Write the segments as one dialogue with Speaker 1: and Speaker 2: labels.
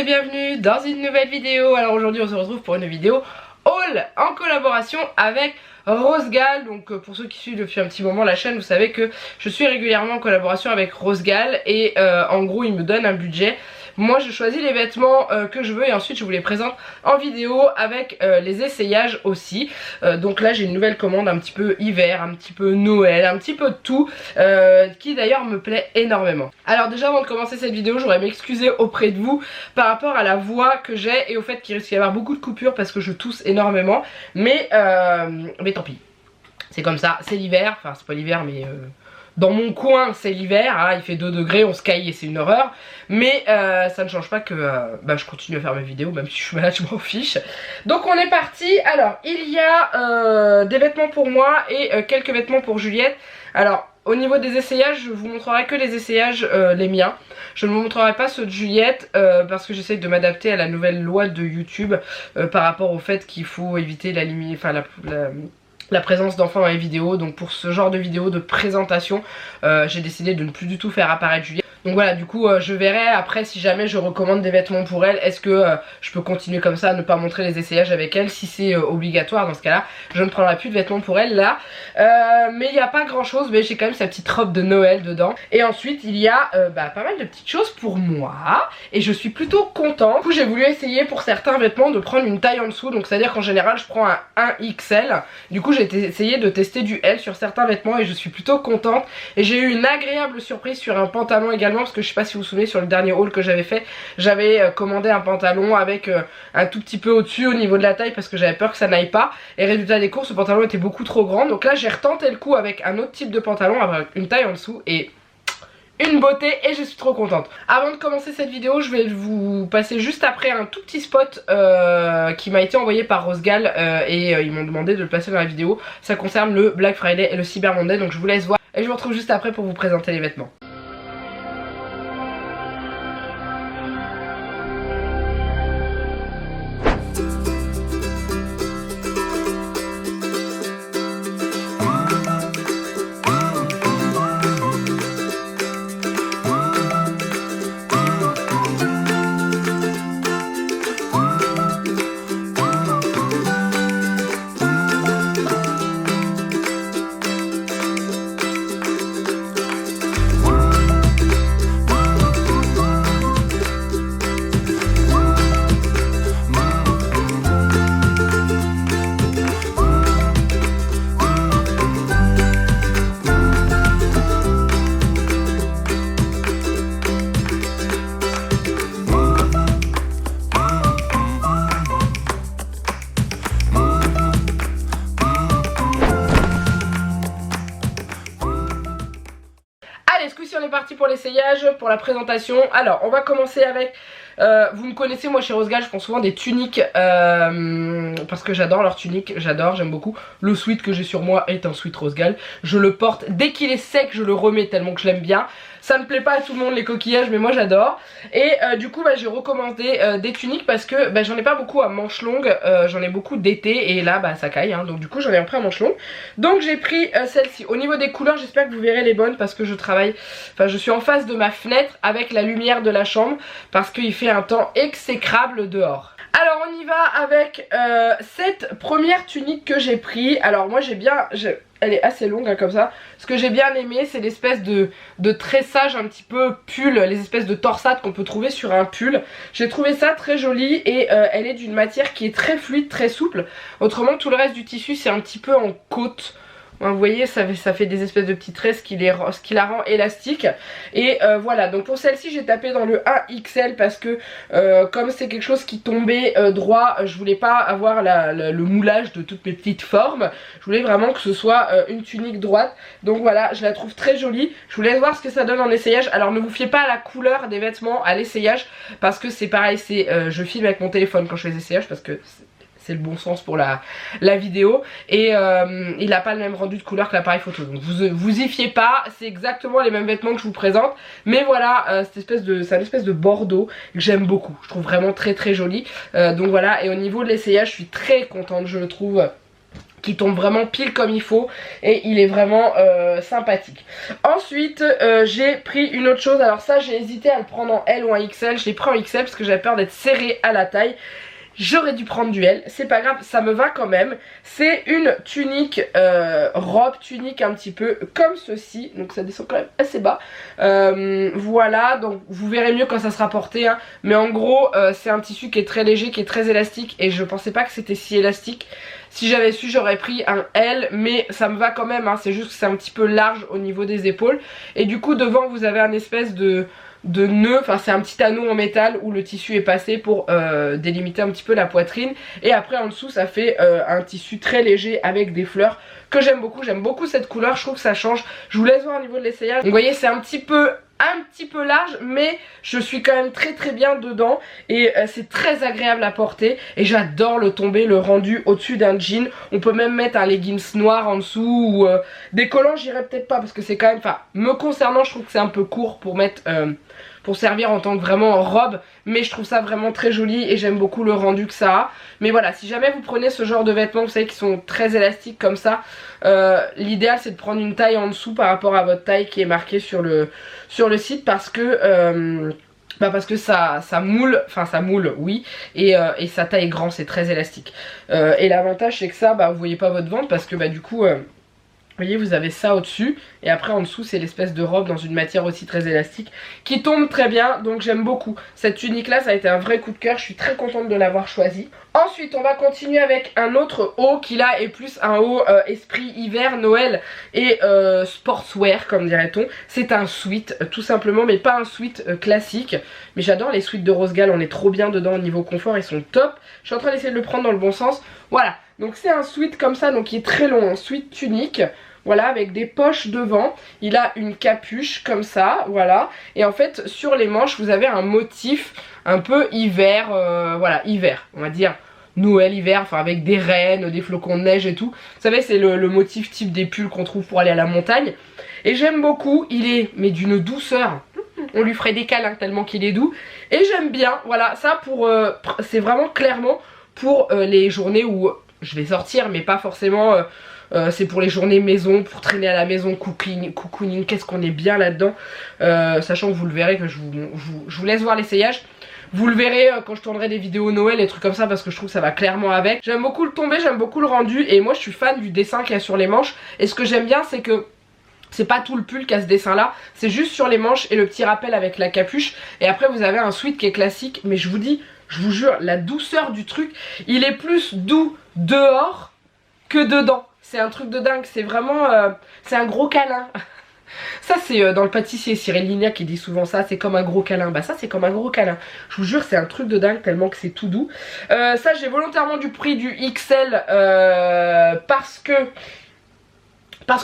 Speaker 1: et bienvenue dans une nouvelle vidéo. Alors aujourd'hui on se retrouve pour une vidéo haul en collaboration avec Rosegal. Donc pour ceux qui suivent depuis un petit moment la chaîne, vous savez que je suis régulièrement en collaboration avec Rosegal et en gros il me donne un budget. Moi je choisis les vêtements que je veux et ensuite je vous les présente en vidéo avec les essayages aussi. Donc là j'ai une nouvelle commande un petit peu hiver, un petit peu Noël, un petit peu de tout qui d'ailleurs me plaît énormément. Alors déjà avant de commencer cette vidéo je voudrais m'excuser auprès de vous par rapport à la voix que j'ai et au fait qu'il risque d'y avoir beaucoup de coupures parce que je tousse énormément. Mais tant pis, c'est comme ça, c'est l'hiver, enfin c'est pas l'hiver mais... Dans mon coin c'est l'hiver, hein, il fait 2 degrés, on se caille et c'est une horreur. Mais ça ne change pas que je continue à faire mes vidéos, même si je suis malade je m'en fiche. Donc on est parti. Alors il y a des vêtements pour moi et quelques vêtements pour Juliette. Alors au niveau des essayages je vous montrerai que les essayages les miens. Je ne vous montrerai pas ceux de Juliette parce que j'essaie de m'adapter à la nouvelle loi de YouTube par rapport au fait qu'il faut éviter la présence d'enfants dans les vidéos. Donc pour ce genre de vidéo de présentation j'ai décidé de ne plus du tout faire apparaître Juliette. Donc voilà, du coup je verrai après si jamais je recommande des vêtements pour elle, est-ce que je peux continuer comme ça, ne pas montrer les essayages avec elle. Si c'est obligatoire dans ce cas là je ne prendrai plus de vêtements pour elle là. Mais il n'y a pas grand chose, mais j'ai quand même sa petite robe de Noël dedans. Et ensuite il y a pas mal de petites choses pour moi et je suis plutôt contente. Du coup j'ai voulu essayer pour certains vêtements de prendre une taille en dessous. Donc c'est à dire qu'en général je prends un 1XL. Du coup j'ai essayé de tester du L sur certains vêtements et je suis plutôt contente. Et j'ai eu une agréable surprise sur un pantalon également, parce que je sais pas si vous vous souvenez sur le dernier haul que j'avais fait, j'avais commandé un pantalon avec un tout petit peu au-dessus au niveau de la taille parce que j'avais peur que ça n'aille pas. Et résultat des courses, ce pantalon était beaucoup trop grand. Donc là j'ai retenté le coup avec un autre type de pantalon avec une taille en dessous et une beauté et je suis trop contente. Avant de commencer cette vidéo je vais vous passer juste après un tout petit spot qui m'a été envoyé par Rosegal et ils m'ont demandé de le passer dans la vidéo. Ça concerne le Black Friday et le Cyber Monday, donc je vous laisse voir et je vous retrouve juste après pour vous présenter les vêtements. On est parti pour l'essayage, pour la présentation. Alors on va commencer avec vous me connaissez, moi chez Rosegal je prends souvent des tuniques parce que j'adore leurs tuniques, j'aime beaucoup. Le sweat que j'ai sur moi est un sweat Rosegal, je le porte dès qu'il est sec, je le remets tellement que je l'aime bien. Ça ne plaît pas à tout le monde les coquillages mais moi j'adore. Et du coup j'ai recommandé des tuniques parce que j'en ai pas beaucoup à manches longues, j'en ai beaucoup d'été et là ça caille hein, donc du coup j'en ai un pris à manches longues. Donc j'ai pris celle-ci. Au niveau des couleurs j'espère que vous verrez les bonnes parce que je travaille, je suis en face de ma fenêtre avec la lumière de la chambre parce qu'il fait un temps exécrable dehors. Alors on y va avec cette première tunique que j'ai pris. Alors moi elle est assez longue hein, comme ça. Ce que j'ai bien aimé c'est l'espèce de tressage un petit peu pull, les espèces de torsades qu'on peut trouver sur un pull. J'ai trouvé ça très joli et elle est d'une matière qui est très fluide, très souple. Autrement tout le reste du tissu c'est un petit peu en côte. Vous voyez ça fait des espèces de petites tresses qui la rend élastique. Et voilà, donc pour celle-ci j'ai tapé dans le 1XL parce que comme c'est quelque chose qui tombait droit, je voulais pas avoir le moulage de toutes mes petites formes. Je voulais vraiment que ce soit une tunique droite. Donc voilà, je la trouve très jolie. Je vous laisse voir ce que ça donne en essayage. Alors ne vous fiez pas à la couleur des vêtements à l'essayage parce que c'est pareil, je filme avec mon téléphone quand je fais les essayages parce que c'est le bon sens pour la vidéo. Et il n'a pas le même rendu de couleur que l'appareil photo. Donc vous y fiez pas, c'est exactement les mêmes vêtements que je vous présente. Mais voilà, c'est une espèce de bordeaux que j'aime beaucoup. Je trouve vraiment très très joli. Donc voilà, et au niveau de l'essayage, je suis très contente, je le trouve qui tombe vraiment pile comme il faut et il est vraiment sympathique. Ensuite j'ai pris une autre chose, alors ça j'ai hésité à le prendre en L ou en XL, je l'ai pris en XL parce que j'avais peur d'être serré à la taille. J'aurais dû prendre du L, c'est pas grave, ça me va quand même. C'est une tunique, robe tunique un petit peu comme ceci, donc ça descend quand même assez bas. Voilà, donc vous verrez mieux quand ça sera porté, hein. Mais en gros c'est un tissu qui est très léger, qui est très élastique et je pensais pas que c'était si élastique. Si j'avais su j'aurais pris un L, mais ça me va quand même, hein. C'est juste que c'est un petit peu large au niveau des épaules. Et du coup devant vous avez un espèce de nœud, enfin c'est un petit anneau en métal où le tissu est passé pour délimiter un petit peu la poitrine. Et après en dessous ça fait un tissu très léger avec des fleurs que j'aime beaucoup cette couleur, je trouve que ça change. Je vous laisse voir au niveau de l'essayage. Donc vous voyez c'est un petit peu large, mais je suis quand même très bien dedans et c'est très agréable à porter et j'adore le tombé, le rendu au-dessus d'un jean. On peut même mettre un leggings noir en dessous ou des collants, j'irai peut-être pas parce que c'est quand même, enfin me concernant je trouve que c'est un peu court pour mettre pour servir en tant que vraiment robe, mais je trouve ça vraiment très joli et j'aime beaucoup le rendu que ça a. Mais voilà, si jamais vous prenez ce genre de vêtements, vous savez qui sont très élastiques comme ça, l'idéal c'est de prendre une taille en dessous par rapport à votre taille qui est marquée sur le site parce que ça moule, enfin ça moule oui, et sa taille est grand, c'est très élastique. Et l'avantage c'est que ça, vous voyez pas votre ventre parce que du coup vous voyez vous avez ça au dessus et après en dessous c'est l'espèce de robe dans une matière aussi très élastique qui tombe très bien, donc j'aime beaucoup. Cette tunique là ça a été un vrai coup de cœur, je suis très contente de l'avoir choisie. Ensuite on va continuer avec un autre haut qui là est plus un haut esprit hiver, Noël et sportswear comme dirait-on. C'est un sweat tout simplement, mais pas un sweat classique, mais j'adore les sweats de Rose Gall, on est trop bien dedans au niveau confort, ils sont top. Je suis en train d'essayer de le prendre dans le bon sens, voilà. Donc c'est un sweat comme ça, donc qui est très long, un sweat tunique. Voilà, avec des poches devant, il a une capuche comme ça, voilà. Et en fait sur les manches vous avez un motif un peu hiver, voilà, hiver, on va dire Noël, hiver, enfin avec des rennes, des flocons de neige et tout. Vous savez c'est le motif type des pulls qu'on trouve pour aller à la montagne. Et j'aime beaucoup, il est mais d'une douceur, on lui ferait des câlins tellement qu'il est doux. Et j'aime bien, voilà, ça pour c'est vraiment clairement pour les journées où je vais sortir, mais pas forcément... c'est pour les journées maison, pour traîner à la maison, cocooning, qu'est-ce qu'on est bien là-dedans. Sachant que vous le verrez, que je vous laisse voir l'essayage. Vous le verrez quand je tournerai des vidéos Noël et trucs comme ça parce que je trouve que ça va clairement avec. J'aime beaucoup le tombé, j'aime beaucoup le rendu et moi je suis fan du dessin qu'il y a sur les manches. Et ce que j'aime bien c'est que c'est pas tout le pull qui a ce dessin là, c'est juste sur les manches et le petit rappel avec la capuche. Et après vous avez un sweat qui est classique, mais je vous dis, je vous jure, la douceur du truc, il est plus doux dehors que dedans. C'est un truc de dingue, c'est vraiment, c'est un gros câlin. Ça c'est dans le pâtissier Cyril Lignac qui dit souvent ça, c'est comme un gros câlin. Bah ça c'est comme un gros câlin. Je vous jure c'est un truc de dingue tellement que c'est tout doux. Ça j'ai volontairement pris du XL parce que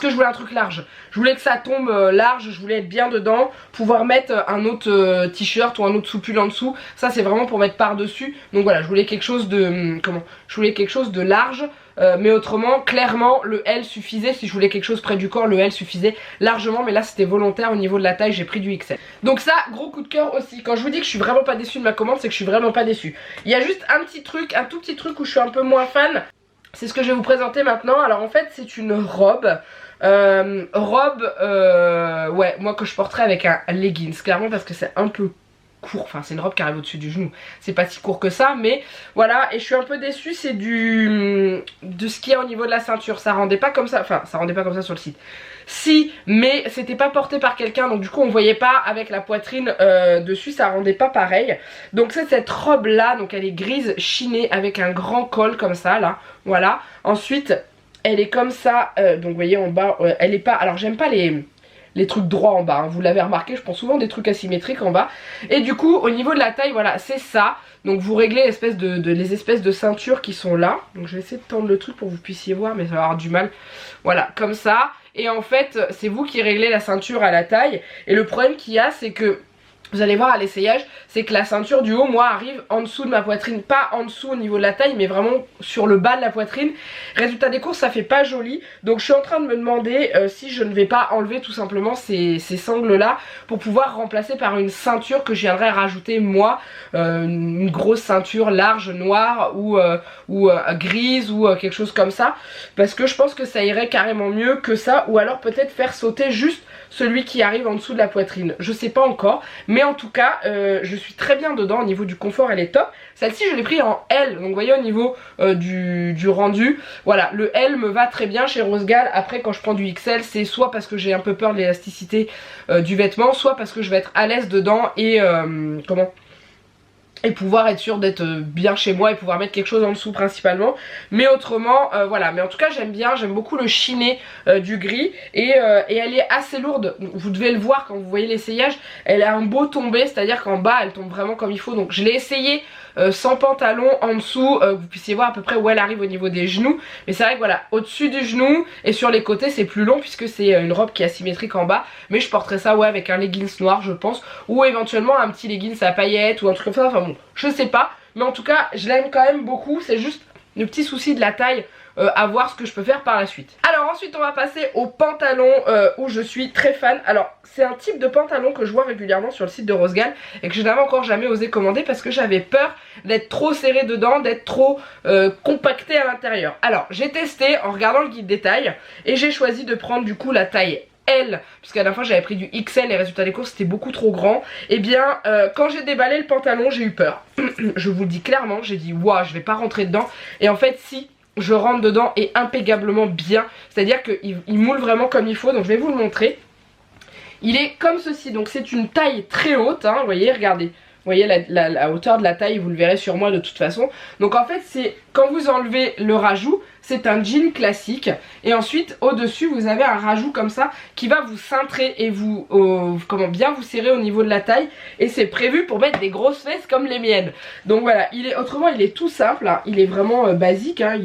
Speaker 1: je voulais un truc large. Je voulais que ça tombe large, je voulais être bien dedans, pouvoir mettre un autre t-shirt ou un autre sous-pull en dessous. Ça c'est vraiment pour mettre par dessus. Donc voilà, je voulais quelque chose de je voulais quelque chose de large. Mais autrement, clairement, le L suffisait. Si je voulais quelque chose près du corps, le L suffisait largement. Mais là, c'était volontaire au niveau de la taille, j'ai pris du XL. Donc ça, gros coup de cœur aussi. Quand je vous dis que je suis vraiment pas déçue de ma commande, c'est que je suis vraiment pas déçue. Il y a juste un petit truc, un tout petit truc où je suis un peu moins fan. C'est ce que je vais vous présenter maintenant. Alors en fait, c'est une robe. Ouais, moi que je porterais avec un leggings, clairement, parce que c'est un peu court, enfin c'est une robe qui arrive au-dessus du genou, c'est pas si court que ça, mais voilà. Et je suis un peu déçue, c'est de ce qu'il y a au niveau de la ceinture, ça rendait pas comme ça, enfin ça rendait pas comme ça sur le site, si, mais c'était pas porté par quelqu'un, donc du coup on voyait pas avec la poitrine dessus, ça rendait pas pareil. Donc c'est cette robe là, donc elle est grise chinée avec un grand col comme ça là, voilà. Ensuite elle est comme ça, donc vous voyez en bas, elle est pas, alors j'aime pas les trucs droits en bas, hein. Vous l'avez remarqué, je prends souvent des trucs asymétriques en bas. Et du coup au niveau de la taille, voilà, c'est ça. Donc vous réglez les espèces de ceintures qui sont là. Donc je vais essayer de tendre le truc pour que vous puissiez voir, mais ça va avoir du mal. Voilà, comme ça. Et en fait c'est vous qui réglez la ceinture à la taille. Et le problème qu'il y a c'est que vous allez voir à l'essayage, c'est que la ceinture du haut, moi, arrive en dessous de ma poitrine. Pas en dessous au niveau de la taille, mais vraiment sur le bas de la poitrine. Résultat des courses, ça fait pas joli. Donc je suis en train de me demander si je ne vais pas enlever tout simplement ces sangles-là pour pouvoir remplacer par une ceinture que je viendrai rajouter moi. Une grosse ceinture large, noire ou grise ou quelque chose comme ça. Parce que je pense que ça irait carrément mieux que ça. Ou alors peut-être faire sauter juste celui qui arrive en dessous de la poitrine. Je sais pas encore, mais en tout cas je suis très bien dedans. Au niveau du confort elle est top. Celle-ci je l'ai pris en L, donc vous voyez au niveau du rendu, voilà, le L me va très bien chez Rosegal. Après quand je prends du XL, c'est soit parce que j'ai un peu peur de l'élasticité du vêtement, soit parce que je vais être à l'aise dedans et et pouvoir être sûr d'être bien chez moi et pouvoir mettre quelque chose en dessous principalement. Mais autrement voilà, mais en tout cas j'aime bien, j'aime beaucoup le chiné du gris et elle est assez lourde. Vous devez le voir quand vous voyez l'essayage, elle a un beau tombé, c'est à dire qu'en bas elle tombe vraiment comme il faut. Donc je l'ai essayé sans pantalon en dessous, que vous puissiez voir à peu près où elle arrive au niveau des genoux. Mais c'est vrai que voilà, au dessus du genou et sur les côtés c'est plus long puisque c'est une robe qui est asymétrique en bas. Mais je porterai ça ouais avec un leggings noir je pense, ou éventuellement un petit leggings à paillettes ou un truc comme ça. Enfin bon, je sais pas, mais en tout cas je l'aime quand même beaucoup. C'est juste le petit souci de la taille, à voir ce que je peux faire par la suite. Alors ensuite on va passer au pantalon où je suis très fan. Alors c'est un type de pantalon que je vois régulièrement sur le site de Rosegal et que je n'avais encore jamais osé commander parce que j'avais peur d'être trop serré dedans, d'être trop compacté à l'intérieur. Alors j'ai testé en regardant le guide des tailles et j'ai choisi de prendre du coup la taille L, puisqu'à la fois j'avais pris du XL et résultat des courses c'était beaucoup trop grand. Et bien quand j'ai déballé le pantalon j'ai eu peur. Je vous le dis clairement, j'ai dit waouh je vais pas rentrer dedans. Et en fait si, je rentre dedans et impeccablement bien. C'est à dire qu'il moule vraiment comme il faut. Donc je vais vous le montrer. Il est comme ceci, donc c'est une taille très haute hein, vous voyez, regardez. Vous voyez la hauteur de la taille, vous le verrez sur moi de toute façon. Donc en fait c'est, quand vous enlevez le rajout, c'est un jean classique. Et ensuite au dessus vous avez un rajout comme ça qui va vous cintrer et vous comment bien vous serrer au niveau de la taille. Et c'est prévu pour mettre des grosses fesses comme les miennes. Donc voilà, autrement il est tout simple hein. Il est vraiment basique hein.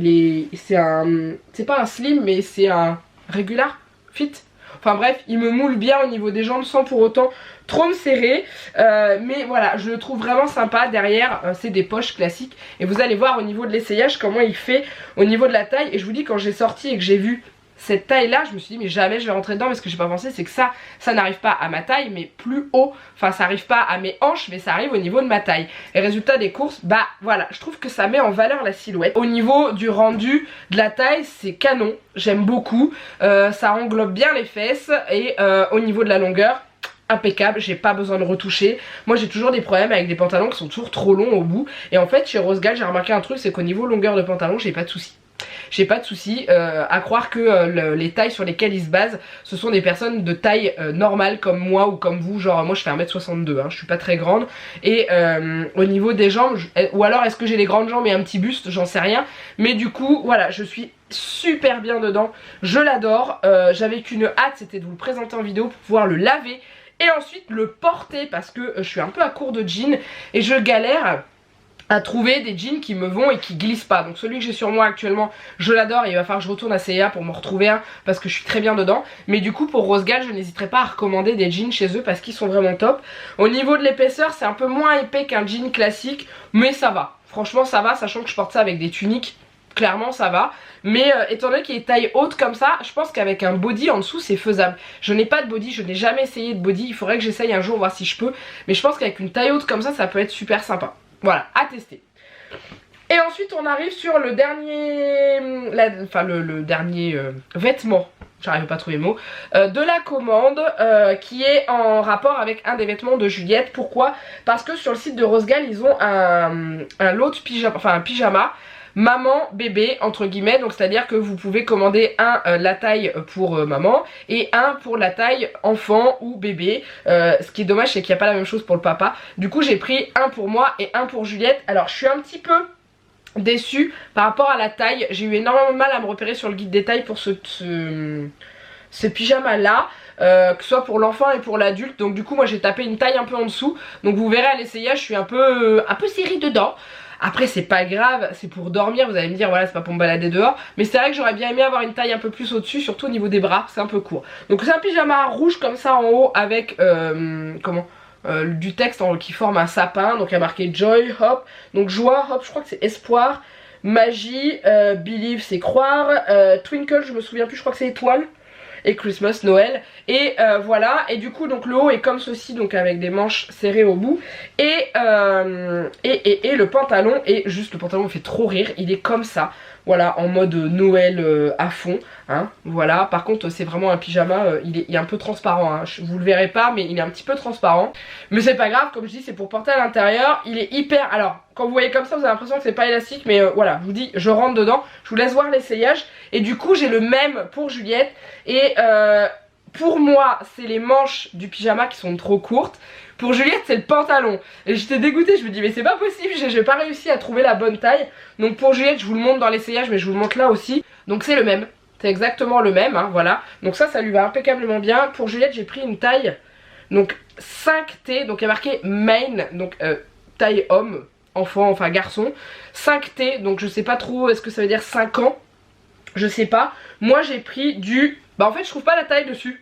Speaker 1: C'est pas un slim mais c'est un regular fit. Enfin bref, il me moule bien au niveau des jambes sans pour autant trop me serrer. Mais voilà, je le trouve vraiment sympa. Derrière, c'est des poches classiques. Et vous allez voir au niveau de l'essayage comment il fait au niveau de la taille. Et je vous dis, quand j'ai sorti et que j'ai vu cette taille là, je me suis dit mais jamais je vais rentrer dedans. Mais ce que j'ai pas pensé c'est que ça n'arrive pas à ma taille mais plus haut. Enfin ça arrive pas à mes hanches mais ça arrive au niveau de ma taille. Et résultat des courses, bah voilà, je trouve que ça met en valeur la silhouette. Au niveau du rendu de la taille c'est canon, j'aime beaucoup. Ça englobe bien les fesses. Et au niveau de la longueur, impeccable, j'ai pas besoin de retoucher. Moi j'ai toujours des problèmes avec des pantalons qui sont toujours trop longs au bout. Et en fait chez Rosegal j'ai remarqué un truc, c'est qu'au niveau longueur de pantalon j'ai pas de soucis. J'ai pas de soucis à croire que les tailles sur lesquelles ils se basent, ce sont des personnes de taille normale comme moi ou comme vous. Genre moi je fais 1m62 hein, je suis pas très grande. Et au niveau des jambes, ou alors est-ce que j'ai les grandes jambes et un petit buste, j'en sais rien. Mais du coup voilà, je suis super bien dedans, je l'adore. J'avais qu'une hâte, c'était de vous le présenter en vidéo pour pouvoir le laver et ensuite le porter parce que je suis un peu à court de jeans et je galère à trouver des jeans qui me vont et qui glissent pas. Donc celui que j'ai sur moi actuellement je l'adore et il va falloir que je retourne à C&A pour m'en retrouver un parce que je suis très bien dedans. Mais du coup pour Rosegal je n'hésiterai pas à recommander des jeans chez eux parce qu'ils sont vraiment top. Au niveau de l'épaisseur c'est un peu moins épais qu'un jean classique mais ça va. Franchement ça va, sachant que je porte ça avec des tuniques. Clairement ça va, mais étant donné qu'il est taille haute comme ça, je pense qu'avec un body en dessous c'est faisable. Je n'ai pas de body, je n'ai jamais essayé de body, il faudrait que j'essaye un jour voir si je peux. Mais je pense qu'avec une taille haute comme ça peut être super sympa. Voilà, à tester. Et ensuite on arrive sur le dernier, le dernier vêtement, j'arrive pas à trouver le mot, de la commande qui est en rapport avec un des vêtements de Juliette. Pourquoi? Parce que sur le site de Rosegal ils ont un lot de pyjama, enfin un pyjama maman bébé entre guillemets, donc c'est à dire que vous pouvez commander la taille pour maman et un pour la taille enfant ou bébé. Ce qui est dommage c'est qu'il n'y a pas la même chose pour le papa. Du coup j'ai pris un pour moi et un pour Juliette. Alors je suis un petit peu déçue par rapport à la taille, j'ai eu énormément de mal à me repérer sur le guide des tailles pour ce pyjama là. Que ce soit pour l'enfant et pour l'adulte. Donc du coup moi j'ai tapé une taille un peu en dessous. Donc vous verrez à l'essayage je suis un peu serrée dedans. Après c'est pas grave, c'est pour dormir, vous allez me dire voilà c'est pas pour me balader dehors. Mais c'est vrai que j'aurais bien aimé avoir une taille un peu plus au dessus, surtout au niveau des bras, c'est un peu court. Donc c'est un pyjama rouge comme ça en haut avec du texte qui forme un sapin. Donc il y a marqué Joy, Hope, donc joie, Hope je crois que c'est espoir, magie, Believe c'est croire, Twinkle je me souviens plus, je crois que c'est étoile, et Christmas, Noël, et voilà, et du coup donc le haut est comme ceci, donc avec des manches serrées au bout, et le pantalon, et juste le pantalon me fait trop rire, il est comme ça, voilà, en mode Noël à fond, hein, voilà. Par contre c'est vraiment un pyjama, il est un peu transparent, hein. Vous le verrez pas mais il est un petit peu transparent, mais c'est pas grave, comme je dis c'est pour porter à l'intérieur, il est hyper, alors quand vous voyez comme ça vous avez l'impression que c'est pas élastique, mais voilà, je vous dis, je rentre dedans, je vous laisse voir l'essayage, et du coup j'ai le même pour Juliette, et pour moi c'est les manches du pyjama qui sont trop courtes. Pour Juliette c'est le pantalon. Et j'étais dégoûtée, je me dis mais c'est pas possible, j'ai pas réussi à trouver la bonne taille. Donc pour Juliette je vous le montre dans l'essayage, mais je vous le montre là aussi. Donc c'est le même, c'est exactement le même, hein, voilà. Donc ça lui va impeccablement bien. Pour Juliette j'ai pris une taille donc 5T, donc il y a marqué main, donc taille homme, enfant, enfin garçon. 5T, donc je sais pas trop, est-ce que ça veut dire 5 ans? Je sais pas. Moi j'ai pris du... Bah en fait je trouve pas la taille dessus.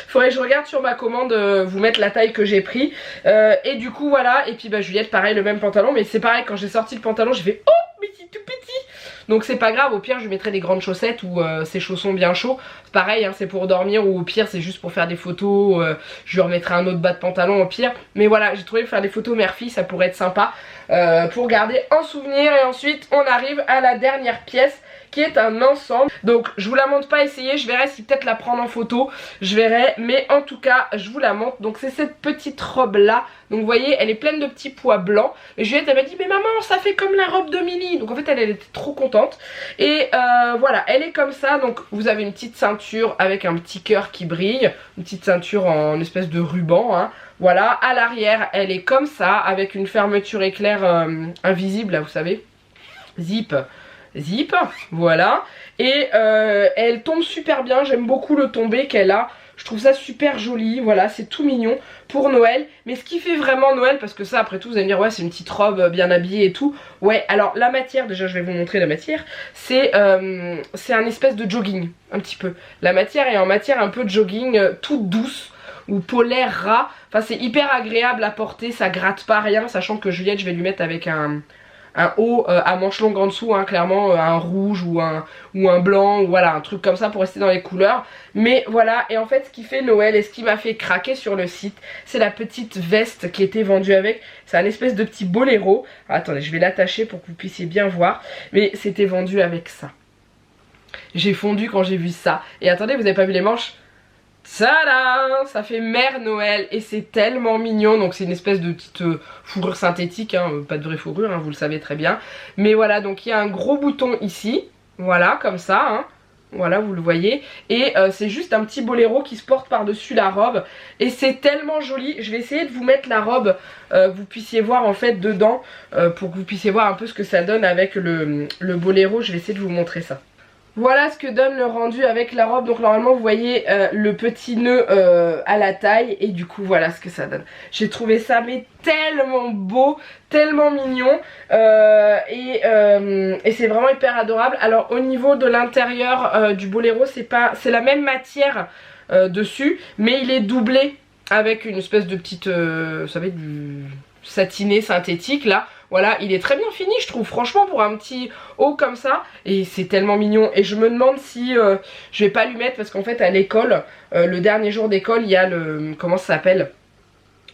Speaker 1: Faudrait que je regarde sur ma commande, vous mettre la taille que j'ai pris. Et du coup voilà, et puis bah Juliette pareil, le même pantalon. Mais c'est pareil, quand j'ai sorti le pantalon j'ai fait oh mais c'est tout petit. Donc c'est pas grave, au pire je mettrai des grandes chaussettes ou ces chaussons bien chauds. C'est pareil, hein, c'est pour dormir, ou au pire c'est juste pour faire des photos. Je lui remettrai un autre bas de pantalon au pire. Mais voilà, j'ai trouvé faire des photos mère-fille, ça pourrait être sympa pour garder en souvenir. Et ensuite on arrive à la dernière pièce, qui est un ensemble. Donc je vous la montre pas essayer, je verrai si peut-être la prendre en photo, je verrai, mais en tout cas je vous la montre. Donc c'est cette petite robe là, donc vous voyez elle est pleine de petits pois blancs, et Juliette elle m'a dit mais maman ça fait comme la robe de Milly, donc en fait elle était trop contente. Et voilà, elle est comme ça, donc vous avez une petite ceinture avec un petit cœur qui brille, une petite ceinture en espèce de ruban, hein. Voilà, à l'arrière elle est comme ça, avec une fermeture éclair invisible là vous savez, zip, voilà, et elle tombe super bien, j'aime beaucoup le tombé qu'elle a, je trouve ça super joli, voilà, c'est tout mignon pour Noël. Mais ce qui fait vraiment Noël, parce que ça après tout vous allez me dire ouais c'est une petite robe bien habillée et tout, ouais alors la matière, déjà je vais vous montrer la matière, c'est un espèce de jogging, un petit peu, la matière est en matière un peu de jogging, toute douce, ou polaire ras, enfin c'est hyper agréable à porter, ça gratte pas rien, sachant que Juliette je vais lui mettre avec un haut à manches longues en dessous, hein, clairement un rouge ou un blanc, ou voilà un truc comme ça pour rester dans les couleurs. Mais voilà, et en fait ce qui fait Noël et ce qui m'a fait craquer sur le site, c'est la petite veste qui était vendue avec. C'est un espèce de petit boléro. Attendez, je vais l'attacher pour que vous puissiez bien voir, mais c'était vendu avec ça. J'ai fondu quand j'ai vu ça. Et attendez, vous avez pas vu les manches? Tada! Ça fait Mère Noël et c'est tellement mignon. Donc c'est une espèce de petite fourrure synthétique, hein, pas de vraie fourrure, hein, vous le savez très bien. Mais voilà, donc il y a un gros bouton ici, voilà, comme ça, hein. Voilà, vous le voyez. Et c'est juste un petit boléro qui se porte par-dessus la robe. Et c'est tellement joli. Je vais essayer de vous mettre la robe, que vous puissiez voir en fait dedans, pour que vous puissiez voir un peu ce que ça donne avec le boléro. Je vais essayer de vous montrer ça. Voilà ce que donne le rendu avec la robe. Donc normalement vous voyez le petit nœud à la taille, et du coup voilà ce que ça donne. J'ai trouvé ça mais tellement beau, tellement mignon, et c'est vraiment hyper adorable. Alors au niveau de l'intérieur du boléro, c'est la même matière dessus, mais il est doublé avec une espèce de petite, vous savez, du satiné synthétique là. Voilà, il est très bien fini je trouve, franchement, pour un petit haut comme ça. Et c'est tellement mignon. Et je me demande si je vais pas lui mettre, parce qu'en fait à l'école, le dernier jour d'école, il y a le... comment ça s'appelle,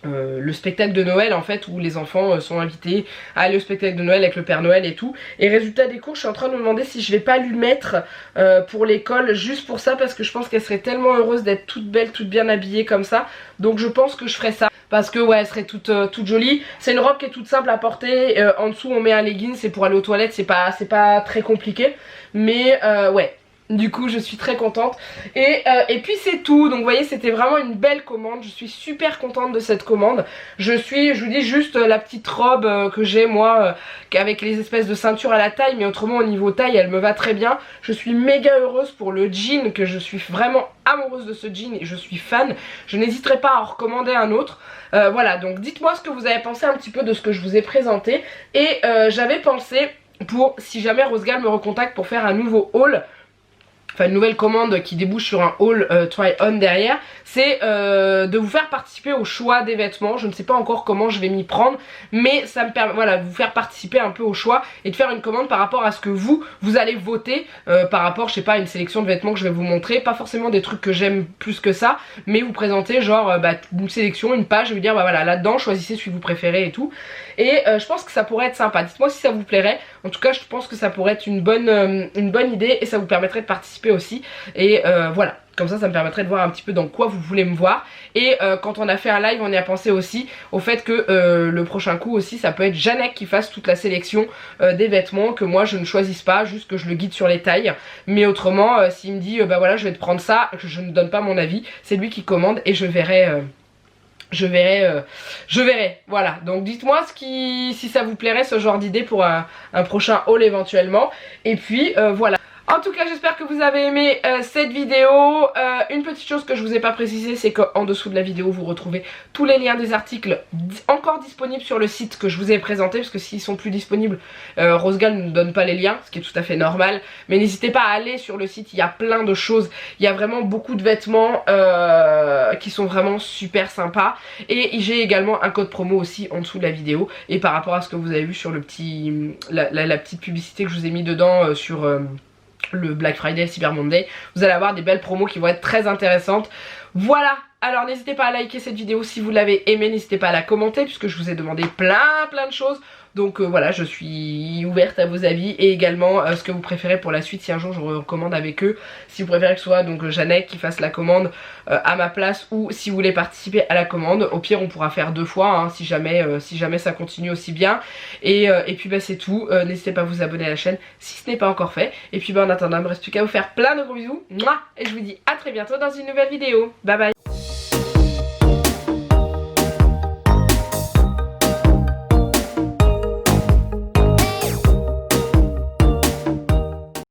Speaker 1: le spectacle de Noël en fait, où les enfants sont invités à aller au spectacle de Noël avec le Père Noël et tout. Et résultat des cours, je suis en train de me demander si je vais pas lui mettre pour l'école, juste pour ça, parce que je pense qu'elle serait tellement heureuse d'être toute belle, toute bien habillée comme ça. Donc je pense que je ferai ça, parce que ouais, elle serait toute jolie. C'est une robe qui est toute simple à porter, en dessous on met un legging, c'est pour aller aux toilettes, c'est pas très compliqué. Mais ouais, du coup je suis très contente. Et puis c'est tout. Donc vous voyez, c'était vraiment une belle commande. Je suis super contente de cette commande. Je vous dis juste la petite robe que j'ai moi, avec les espèces de ceintures à la taille, mais autrement au niveau taille elle me va très bien. Je suis méga heureuse pour le jean, que je suis vraiment amoureuse de ce jean et je suis fan. Je n'hésiterai pas à en recommander un autre. Voilà, donc dites-moi ce que vous avez pensé un petit peu de ce que je vous ai présenté. Et j'avais pensé, pour si jamais Rose Gall me recontacte pour faire un nouveau haul, enfin une nouvelle commande qui débouche sur un haul try on derrière, c'est de vous faire participer au choix des vêtements. Je ne sais pas encore comment je vais m'y prendre, mais ça me permet, voilà, de vous faire participer un peu au choix et de faire une commande par rapport à ce que vous allez voter par rapport, je sais pas, à une sélection de vêtements que je vais vous montrer, pas forcément des trucs que j'aime plus que ça, mais vous présenter genre une sélection, une page et vous dire bah voilà, là-dedans choisissez celui que vous préférez et tout. Et je pense que ça pourrait être sympa. Dites-moi si ça vous plairait. En tout cas, je pense que ça pourrait être une bonne idée et ça vous permettrait de participer aussi. Et voilà. Comme ça me permettrait de voir un petit peu dans quoi vous voulez me voir. Et quand on a fait un live, on y a pensé aussi au fait que le prochain coup aussi, ça peut être Janek qui fasse toute la sélection des vêtements, que moi je ne choisisse pas, juste que je le guide sur les tailles. Mais autrement, s'il me dit bah voilà, je vais te prendre ça, que je ne donne pas mon avis, c'est lui qui commande et je verrai. Je verrai, voilà. Donc dites-moi si ça vous plairait ce genre d'idée pour un prochain haul éventuellement. Et puis voilà. En tout cas, j'espère que vous avez aimé cette vidéo. Une petite chose que je vous ai pas précisé, c'est qu'en dessous de la vidéo, vous retrouvez tous les liens des articles encore disponibles sur le site que je vous ai présenté, parce que s'ils sont plus disponibles, Rosegal ne nous donne pas les liens, ce qui est tout à fait normal. Mais n'hésitez pas à aller sur le site, il y a plein de choses. Il y a vraiment beaucoup de vêtements qui sont vraiment super sympas. Et j'ai également un code promo aussi en dessous de la vidéo. Et par rapport à ce que vous avez vu sur le la petite publicité que je vous ai mis dedans sur le Black Friday, le Cyber Monday, vous allez avoir des belles promos qui vont être très intéressantes. Voilà, alors n'hésitez pas à liker cette vidéo si vous l'avez aimée, n'hésitez pas à la commenter puisque je vous ai demandé plein de choses. Donc voilà, je suis ouverte à vos avis et également ce que vous préférez pour la suite si un jour je recommande avec eux. Si vous préférez que ce soit donc Janek qui fasse la commande à ma place ou si vous voulez participer à la commande. Au pire on pourra faire 2 fois hein, si jamais ça continue aussi bien. Et puis bah c'est tout, n'hésitez pas à vous abonner à la chaîne si ce n'est pas encore fait. Et puis bah en attendant il me reste plus qu'à vous faire plein de gros bisous. Mouah, et je vous dis à très bientôt dans une nouvelle vidéo. Bye bye.